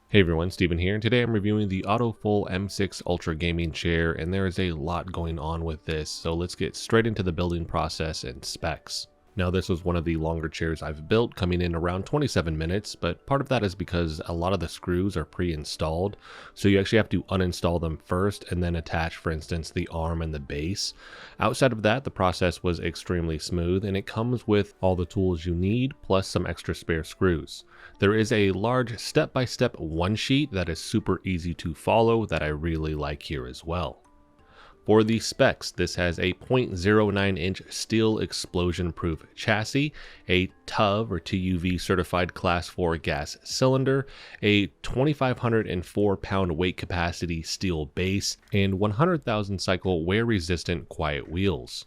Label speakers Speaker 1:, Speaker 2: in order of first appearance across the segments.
Speaker 1: Hey everyone, Steven here, and today I'm reviewing the AutoFull M6 Ultra Gaming Chair, and there is a lot going on with this, so let's get straight into the building process and specs. Now, this was one of the longer chairs I've built, coming in around 27 minutes, but part of that is because a lot of the screws are pre-installed, so you actually have to uninstall them first and then attach, for instance, the arm and the base. Outside of that, the process was extremely smooth, and it comes with all the tools you need, plus some extra spare screws. There is a large step-by-step one sheet that is super easy to follow that I really like here as well. For the specs, this has a 0.09 inch steel explosion proof chassis, a TUV or TUV certified class 4 gas cylinder, a 2,504 pound weight capacity steel base, and 100,000 cycle wear resistant quiet wheels.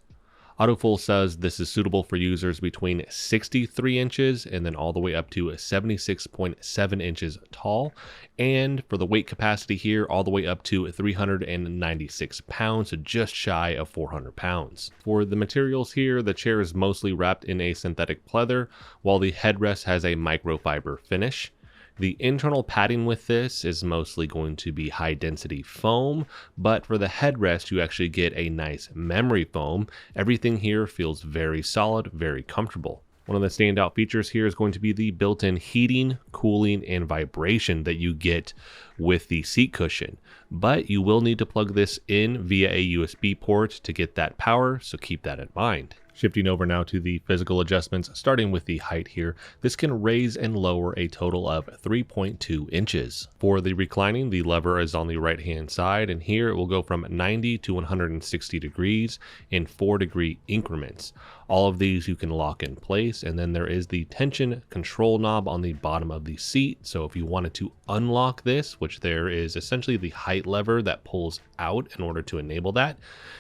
Speaker 1: AutoFull says this is suitable for users between 63 inches and then all the way up to 76.7 inches tall, and for the weight capacity here all the way up to 396 pounds, so just shy of 400 pounds. For the materials here, the chair is mostly wrapped in a synthetic pleather, while the headrest has a microfiber finish. The internal padding with this is mostly going to be high density foam, but for the headrest you actually get a nice memory foam. Everything here feels very solid, very comfortable. One of the standout features here is going to be the built-in heating, cooling, and vibration that you get with the seat cushion, but you will need to plug this in via a USB port to get that power, so keep that in mind. Shifting over now to the physical adjustments, starting with the height here, this can raise and lower a total of 3.2 inches. For the reclining, the lever is on the right hand side, and here it will go from 90 to 160 degrees in 4-degree increments. All of these you can lock in place, and then there is the tension control knob on the bottom of the seat. So if you wanted to unlock this, which there is essentially the height lever that pulls out in order to enable that,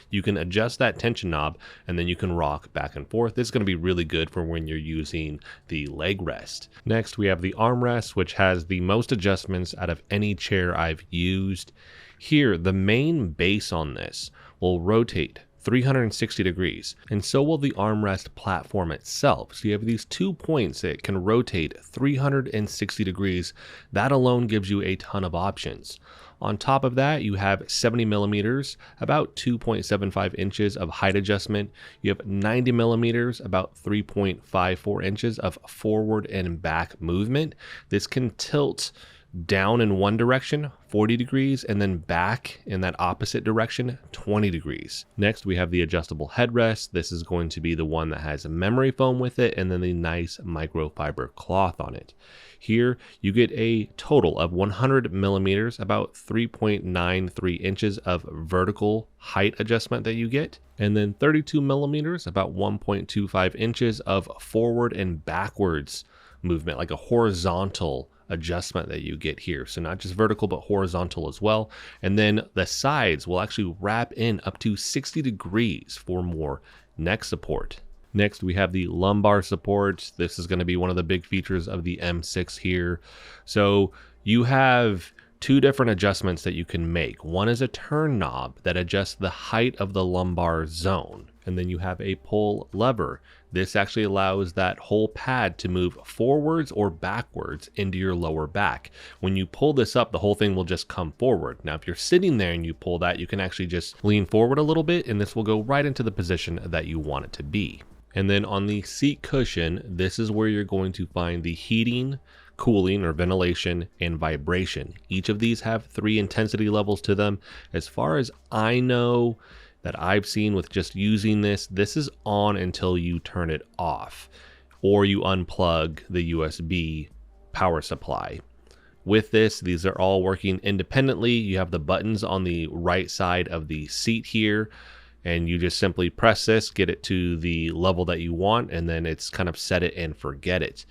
Speaker 1: you can adjust that tension knob and then you can rock back and forth. This is going to be really good for when you're using the leg rest. Next, we have the armrest, which has the most adjustments out of any chair I've used. Here, the main base on this will rotate 360 degrees, and so will the armrest platform itself. So you have these 2 points that can rotate 360 degrees. That alone gives you a ton of options. On top of that, you have 70 millimeters, about 2.75 inches of height adjustment. You have 90 millimeters, about 3.54 inches of forward and back movement. This can tilt down in one direction 40 degrees and then back in that opposite direction 20 degrees. Next, we have the adjustable headrest. This is going to be the one that has memory foam with it and then the nice microfiber cloth on it. Here you get a total of 100 millimeters, about 3.93 inches of vertical height adjustment that you get, and then 32 millimeters, about 1.25 inches of forward and backwards movement, like a horizontal adjustment that you get here. So not just vertical, but horizontal as well. And then the sides will actually wrap in up to 60 degrees for more neck support. Next, we have the lumbar support. This is going to be one of the big features of the M6 here. So you have two different adjustments that you can make. One is a turn knob that adjusts the height of the lumbar zone. And then you have a pull lever. This actually allows that whole pad to move forwards or backwards into your lower back. When you pull this up, the whole thing will just come forward. Now, if you're sitting there and you pull that, you can actually just lean forward a little bit and this will go right into the position that you want it to be. And then on the seat cushion, this is where you're going to find the heating, cooling or ventilation, and vibration. Each of these have 3 intensity levels to them. As far as I know, that I've seen with just using this, this is on until you turn it off or you unplug the USB power supply. With this, these are all working independently. You have the buttons on the right side of the seat here, and you just simply press this, get it to the level that you want, and then it's kind of set it and forget it.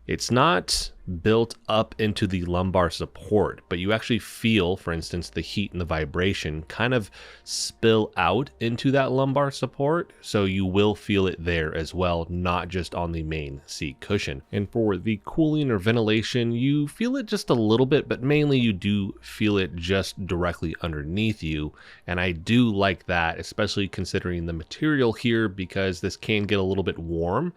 Speaker 1: It's not built up into the lumbar support, but you actually feel, for instance, the heat and the vibration kind of spill out into that lumbar support. So you will feel it there as well, not just on the main seat cushion. And for the cooling or ventilation, you feel it just a little bit, but mainly you do feel it just directly underneath you. And I do like that, especially considering the material here, because this can get a little bit warm.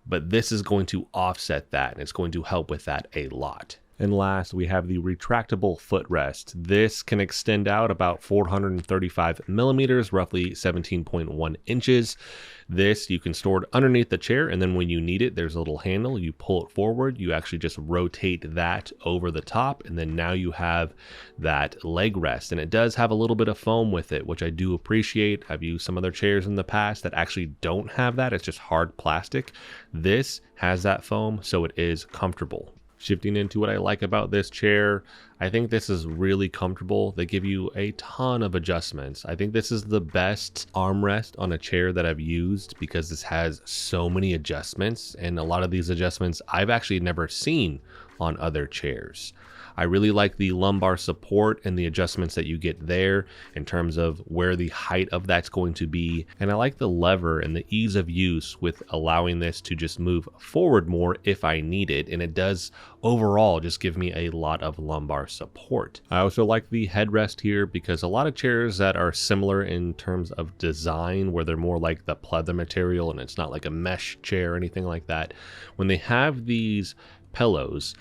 Speaker 1: But this is going to offset that, and it's going to help with that a lot. And last, we have the retractable footrest. This can extend out about 435 millimeters, roughly 17.1 inches. This, you can store it underneath the chair, and then when you need it, there's a little handle. You pull it forward, you actually just rotate that over the top, and then now you have that leg rest. And it does have a little bit of foam with it, which I do appreciate. I've used some other chairs in the past that actually don't have that. It's just hard plastic. This has that foam, so it is comfortable. Shifting into what I like about this chair, I think this is really comfortable. They give you a ton of adjustments. I think this is the best armrest on a chair that I've used because this has so many adjustments, and a lot of these adjustments I've actually never seen on other chairs. I really like the lumbar support and the adjustments that you get there in terms of where the height of that's going to be. And I like the lever and the ease of use with allowing this to just move forward more if I need it. And it does overall just give me a lot of lumbar support. I also like the headrest here because a lot of chairs that are similar in terms of design, where they're more like the pleather material and it's not like a mesh chair or anything like that, when they have these pillows,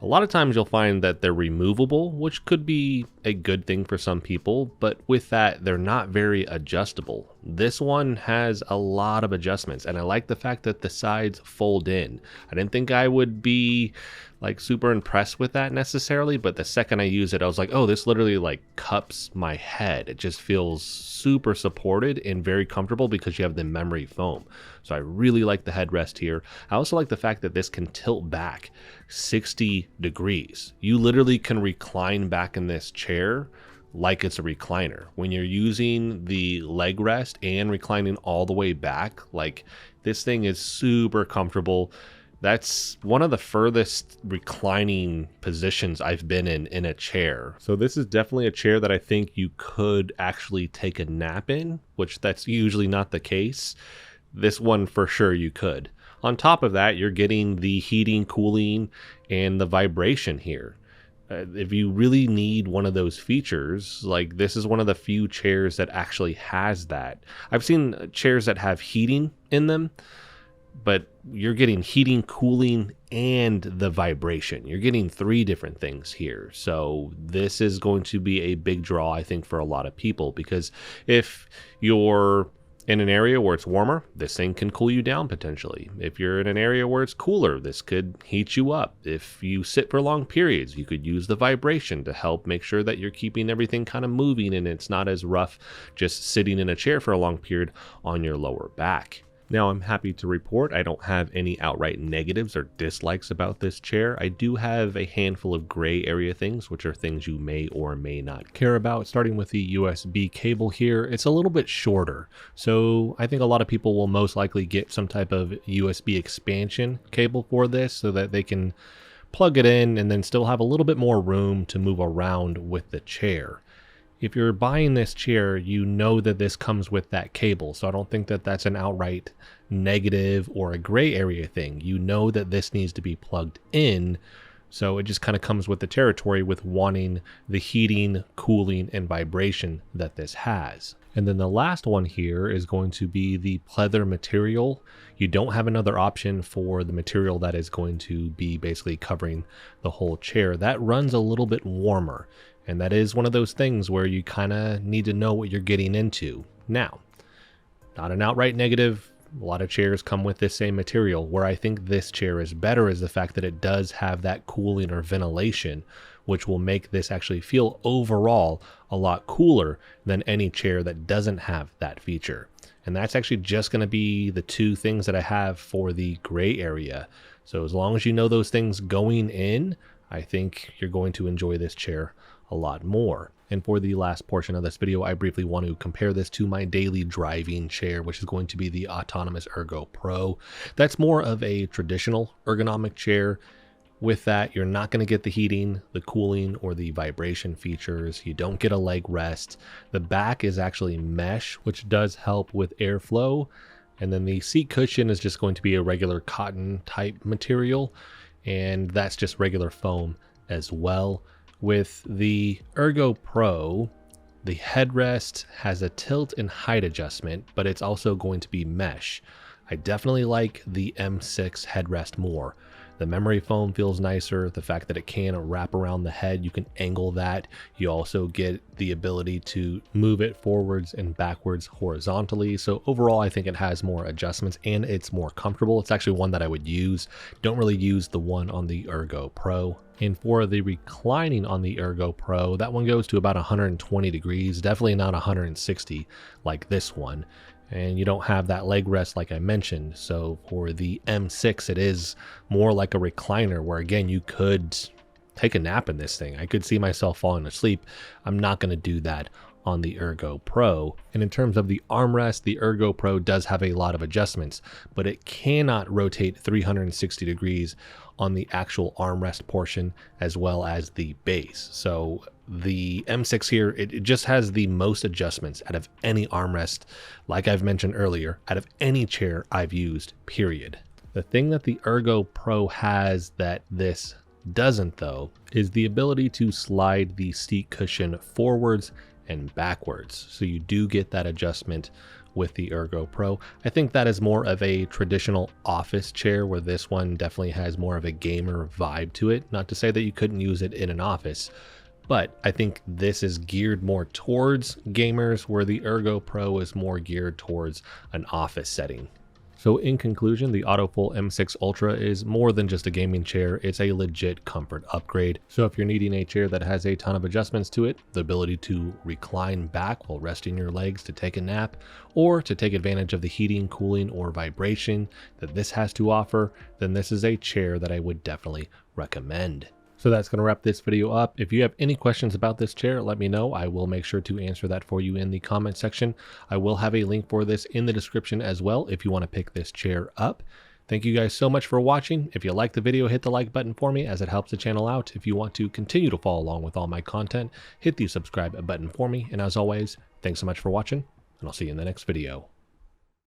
Speaker 1: a lot of times you'll find that they're removable, which could be a good thing for some people, but with that, they're not very adjustable. This one has a lot of adjustments, and I like the fact that the sides fold in. I didn't think I would be like super impressed with that necessarily, but the second I use it, I was like, oh, this literally like cups my head. It just feels super supported and very comfortable because you have the memory foam. So I really like the headrest here. I also like the fact that this can tilt back 60 degrees. You literally can recline back in this chair like it's a recliner. When you're using the leg rest and reclining all the way back, like this thing is super comfortable. That's one of the furthest reclining positions I've been in a chair. So this is definitely a chair that I think you could actually take a nap in, which that's usually not the case. This one for sure you could. On top of that, you're getting the heating, cooling, and the vibration here. If you really need one of those features, like this is one of the few chairs that actually has that. I've seen chairs that have heating in them, but you're getting heating, cooling, and the vibration. You're getting 3 different things here. So this is going to be a big draw, I think, for a lot of people, because if you're in an area where it's warmer, this thing can cool you down potentially. If you're in an area where it's cooler, this could heat you up. If you sit for long periods, you could use the vibration to help make sure that you're keeping everything kind of moving and it's not as rough just sitting in a chair for a long period on your lower back. Now, I'm happy to report I don't have any outright negatives or dislikes about this chair. I do have a handful of gray area things, which are things you may or may not care about. Starting with the USB cable here, it's a little bit shorter. So I think a lot of people will most likely get some type of USB expansion cable for this so that they can plug it in and then still have a little bit more room to move around with the chair. If you're buying this chair, you know that this comes with that cable. So I don't think that that's an outright negative or a gray area thing. You know that this needs to be plugged in. So it just kind of comes with the territory with wanting the heating, cooling, and vibration that this has. And then the last one here is going to be the pleather material. You don't have another option for the material that is going to be basically covering the whole chair. That runs a little bit warmer. And that is one of those things where you kind of need to know what you're getting into. Now, not an outright negative. A lot of chairs come with this same material. Where I think this chair is better is the fact that it does have that cooling or ventilation, which will make this actually feel overall a lot cooler than any chair that doesn't have that feature. And that's actually just going to be the 2 things that I have for the gray area. So as long as you know those things going in, I think you're going to enjoy this chair a lot more. And for the last portion of this video, I briefly want to compare this to my daily driving chair, which is going to be the Autonomous Ergo Pro. That's more of a traditional ergonomic chair. With that, you're not going to get the heating, the cooling, or the vibration features. You don't get a leg rest. The back is actually mesh, which does help with airflow. And then the seat cushion is just going to be a regular cotton type material, and that's just regular foam as well. With the Ergo Pro, the headrest has a tilt and height adjustment, but it's also going to be mesh. I definitely like the M6 headrest more. The memory foam feels nicer. The fact that it can wrap around the head, you can angle that. You also get the ability to move it forwards and backwards horizontally. So overall, I think it has more adjustments and it's more comfortable. It's actually one that I would use. Don't really use the one on the Ergo Pro. And for the reclining on the Ergo Pro, that one goes to about 120 degrees, definitely not 160 like this one. And you don't have that leg rest like I mentioned. So for the M6, it is more like a recliner where, again, you could take a nap in this thing. I could see myself falling asleep. I'm not going to do that on the Ergo Pro. And in terms of the armrest, the Ergo Pro does have a lot of adjustments, but it cannot rotate 360 degrees on the actual armrest portion as well as the base. So the M6 here, it just has the most adjustments out of any armrest, like I've mentioned earlier, out of any chair I've used, period. The thing that the Ergo Pro has that this doesn't though, is the ability to slide the seat cushion forwards and backwards. So you do get that adjustment with the Ergo Pro. I think that is more of a traditional office chair, where this one definitely has more of a gamer vibe to it. Not to say that you couldn't use it in an office, but I think this is geared more towards gamers, where the Ergo Pro is more geared towards an office setting. So in conclusion, the AutoFull M6 Ultra is more than just a gaming chair, it's a legit comfort upgrade. So if you're needing a chair that has a ton of adjustments to it, the ability to recline back while resting your legs to take a nap, or to take advantage of the heating, cooling, or vibration that this has to offer, then this is a chair that I would definitely recommend. So that's going to wrap this video up. If you have any questions about this chair, let me know. I will make sure to answer that for you in the comment section. I will have a link for this in the description as well if you want to pick this chair up. Thank you guys so much for watching. If you liked the video, hit the like button for me as it helps the channel out. If you want to continue to follow along with all my content, hit the subscribe button for me. And as always, thanks so much for watching, and I'll see you in the next video.